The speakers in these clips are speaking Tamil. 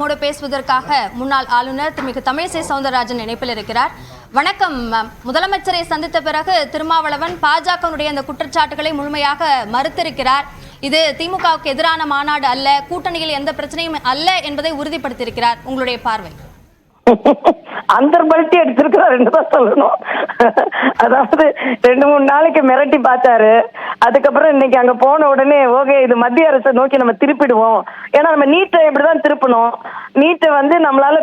மோடு பேசுவதற்காக முன்னாள் ஆளுநர் திரு தமிழிசை சவுந்தரராஜன் இணைப்பில் இருக்கிறார். வணக்கம் மேம். முதலமைச்சரை சந்தித்த பிறகு திருமாவளவன் பாஜகவுடைய அந்த குற்றச்சாட்டுகளை முழுமையாக மறுத்திருக்கிறார். இது திமுகவுக்கு எதிரான மாநாடு அல்ல, கூட்டணியில் எந்த பிரச்சனையும் அல்ல என்பதை உறுதிப்படுத்தியிருக்கிறார். உங்களுடைய பார்வை? அந்த பல்ட்டி எடுத்திருக்கிறாருன்னு தான் சொல்லணும். அதாவது 2-3 நாளைக்கு மிரட்டி பார்த்தாரு. அதுக்கப்புறம் இன்னைக்கு அங்க போன உடனே ஓகே இது மத்திய அரசை நோக்கி நம்ம திருப்பிடுவோம். ஏன்னா நம்ம நீட்டை இப்படிதான் திருப்பணும். நீட்டை நம்மளால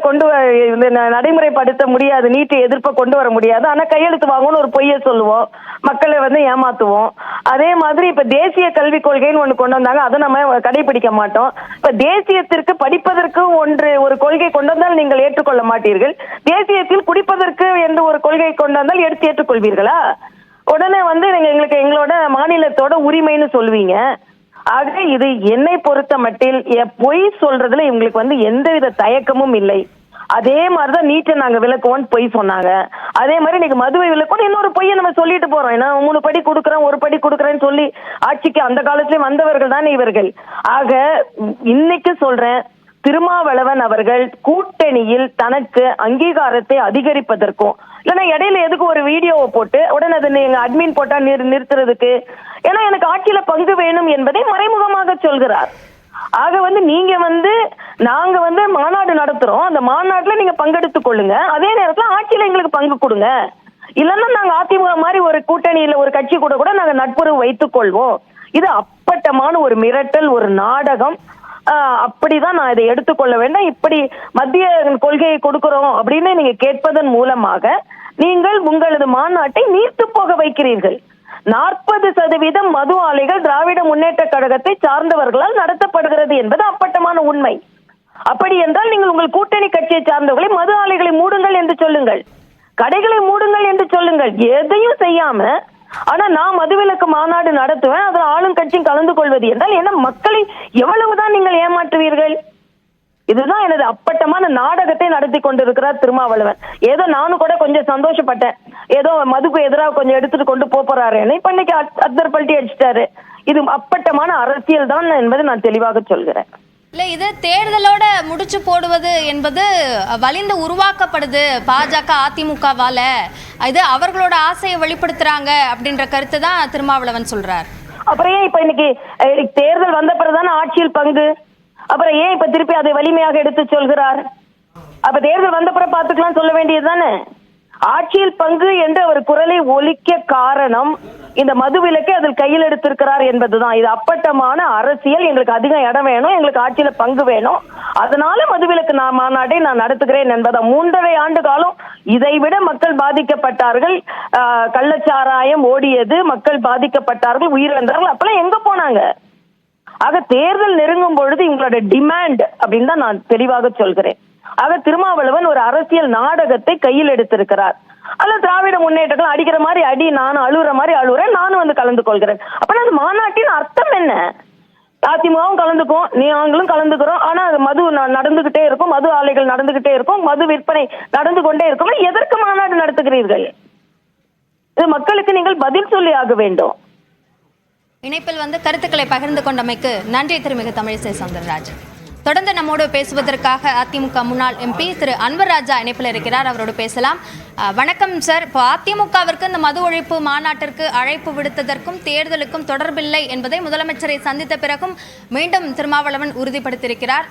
நடைமுறைப்படுத்த முடியாது, நீட்டை எதிர்ப்பை கொண்டு வர முடியாது. ஆனா கையெழுத்து வாங்கணும்னு ஒரு பொய்யை சொல்லுவோம், மக்களை ஏமாத்துவோம். அதே மாதிரி இப்ப தேசிய கல்விக் கொள்கைன்னு ஒண்ணு கொண்டு வந்தாங்க, அதை நம்ம கடைபிடிக்க மாட்டோம். இப்ப தேசியத்திற்கு படிப்பதற்கு ஒரு கொள்கை கொண்டு வந்தால் நீங்கள் ஏற்றுக்கொள்ள மாட்டீர்கள், தேசியத்தில் குடிப்பதற்கு என்று ஒரு கொள்கை கொண்டு வந்தால் எடுத்து ஏற்றுக்கொள்வீர்களா? உடனே நீங்க எங்களோட மாநிலத்தோட உரிமைன்னு சொல்லுவீங்க. ஆக இது என்னை பொறுத்த மட்டில் பொய் சொல்றதுல இவங்களுக்கு எந்தவித தயக்கமும் இல்லை. அதே மாதிரிதான் நீட்டை நாங்க விளக்குவோம்னு பொய் சொன்னாங்க. அதே மாதிரி இன்னைக்கு மதுவை விளக்குவோம் இன்னொரு பொய்யை நம்ம சொல்லிட்டு போறோம். ஏன்னா 3 படி கொடுக்குறேன் 1 படி கொடுக்குறேன்னு சொல்லி ஆட்சிக்கு அந்த காலத்திலயும் வந்தவர்கள் தானே இவர்கள். ஆக இன்னைக்கு சொல்றேன், திருமாவளவன் அவர்கள் கூட்டணியில் தனக்கு அங்கீகாரத்தை அதிகரிப்பதற்கும் இல்லைன்னா இடையில எதுக்கு ஒரு வீடியோவை போட்டு உடனே அதை நீங்க அட்மின் போட்டா நிறுத்துறதுக்கு, ஏன்னா எனக்கு ஆட்சியில பங்கு வேணும் என்பதை மறைமுகமாக சொல்கிறார். ஆக நீங்க நாங்க மாநாடு நடத்துறோம், அந்த மாநாட்டுல நீங்க பங்கெடுத்துக் கொள்ளுங்க, அதே நேரத்துல ஆட்சியில எங்களுக்கு பங்கு கொடுங்க. இல்லைன்னா நாங்க அதிமுக மாதிரி ஒரு கூட்டணியில ஒரு கட்சி கூட நாங்க நட்புறவு வைத்துக் கொள்வோம். இது அப்பட்டமான ஒரு மிரட்டல், ஒரு நாடகம். அப்படிதான் நான் இதை எடுத்துக்கொள்ள வேண்டாம். இப்படி மத்திய கொள்கையை கொடுக்கிறோம் அப்படின்னு நீங்க கேட்பதன் மூலமாக நீங்கள் உங்களது மாநாட்டை நீர்த்து போக வைக்கிறீர்கள். 40% மது ஆலைகள் திராவிட முன்னேற்ற கழகத்தை சார்ந்தவர்களால் நடத்தப்படுகிறது என்பது அப்பட்டமான உண்மை. அப்படி என்றால் நீங்கள் உங்கள் கூட்டணி கட்சியை சார்ந்தவர்களை மது ஆலைகளை மூடுங்கள் என்று சொல்லுங்கள், கடைகளை மூடுங்கள் என்று சொல்லுங்கள். எதையும் செய்யாம ஆனா நான் மதுவிலக்கு மாநாடு நடத்துவேன், அதுல ஆளும் கட்சியும் கலந்து கொள்வது என்றால் என்ன மக்களை எவ்வளவுதான் நீங்கள் ஏமாற்றுவீர்கள்? இதுதான் எனது அப்பட்டமான நாடகத்தை நடத்தி கொண்டிருக்கிறார் திருமாவளவன். ஏதோ நானும் கூட கொஞ்சம் சந்தோஷப்பட்டேன், ஏதோ மதுக்கு எதிராக கொஞ்சம் எடுத்துட்டு கொண்டு போறாரு. இப்ப இன்னைக்கு அத்தர் பல்ட்டி அடிச்சிட்டாரு. இது அப்பட்டமான அரசியல் தான் என்பதை நான் தெளிவாக சொல்கிறேன். இல்ல, இது தேர்தலோட முடிச்சு போடுவது என்பது வலிந்து உருவாக்கப்படுது பாஜக அதிமுகவால, இது அவர்களோட ஆசையை வெளிப்படுத்துறாங்க அப்படின்ற கருத்து தான் திருமாவளவன் சொல்றார். அப்புறம் ஏன் இப்ப இன்னைக்கு தேர்தல் வந்த பிறகுதானே ஆட்சியில் பங்கு, அப்புறம் ஏன் இப்ப திருப்பி அதை வலிமையாக எடுத்து சொல்கிறார்? அப்ப தேர்தல் வந்த பிறகு பாத்துக்கலாம் சொல்ல வேண்டியதுதானே. ஆட்சியில் பங்கு என்று அவர் குரலை ஒலிக்க காரணம் இந்த மது விலக்கை அதில் கையில் எடுத்திருக்கிறார் என்பதுதான். இது அப்பட்டமான அரசியல். எங்களுக்கு அதிக இடம் வேணும், எங்களுக்கு ஆட்சியில பங்கு வேணும், அதனால மதுவிலக்கு மாநாட்டை நான் நடத்துகிறேன் என்பதா. 3.5 ஆண்டு காலம் இதைவிட மக்கள் பாதிக்கப்பட்டார்கள், கள்ளச்சாராயம் ஓடியது, மக்கள் பாதிக்கப்பட்டார்கள், உயிரிழந்தார்கள். அப்பெல்லாம் எங்க போனாங்க? ஆக தேர்தல் நெருங்கும் பொழுது இவங்களோட டிமாண்ட் அப்படின்னு தான் நான் தெளிவாக சொல்கிறேன். ஆக திருமாவளவன் ஒரு அரசியல் நாடகத்தை கையில் எடுத்திருக்கிறார். அல்ல திராவிட முன்னேற்றங்கள் அடிக்கிற மாதிரி அடி, நானும் அழுகுற மாதிரி அழுகுறேன், நானும் கலந்து கொள்கிறேன். அப்ப அந்த மாநாட்டின் அர்த்தம் என்ன? அதிமுகவும் கலந்துக்கும், நாங்களும் கலந்துக்கிறோம், ஆனா அது மது நடந்துகிட்டே இருக்கும், மது ஆலைகள் நடந்துகிட்டே இருக்கும், மது விற்பனை நடந்து கொண்டே இருக்கும். எதற்கு மாநாடு நடத்துகிறீர்கள்? இது மக்களுக்கு நீங்கள் பதில் சொல்லி ஆக வேண்டும். இணைப்பில் கருத்துக்களை பகிர்ந்து கொண்டமைக்கு நன்றி திருமிகு தமிழிசை சவுந்தரராஜன். தொடர்ந்து நம்மோடு பேசுவதற்காக அதிமுக முன்னாள் எம்பி திரு அன்வர் ராஜா இணைப்பில் இருக்கிறார், அவரோடு பேசலாம். வணக்கம் சார். இப்போ அதிமுகவிற்கு இந்த மது ஒழிப்பு மாநாட்டிற்கு அழைப்பு விடுத்ததற்கும் தேர்தலுக்கும் தொடர்பில்லை என்பதை முதலமைச்சரை சந்தித்த பிறகும் மீண்டும் திருமாவளவன் உறுதிப்படுத்தியிருக்கிறார்.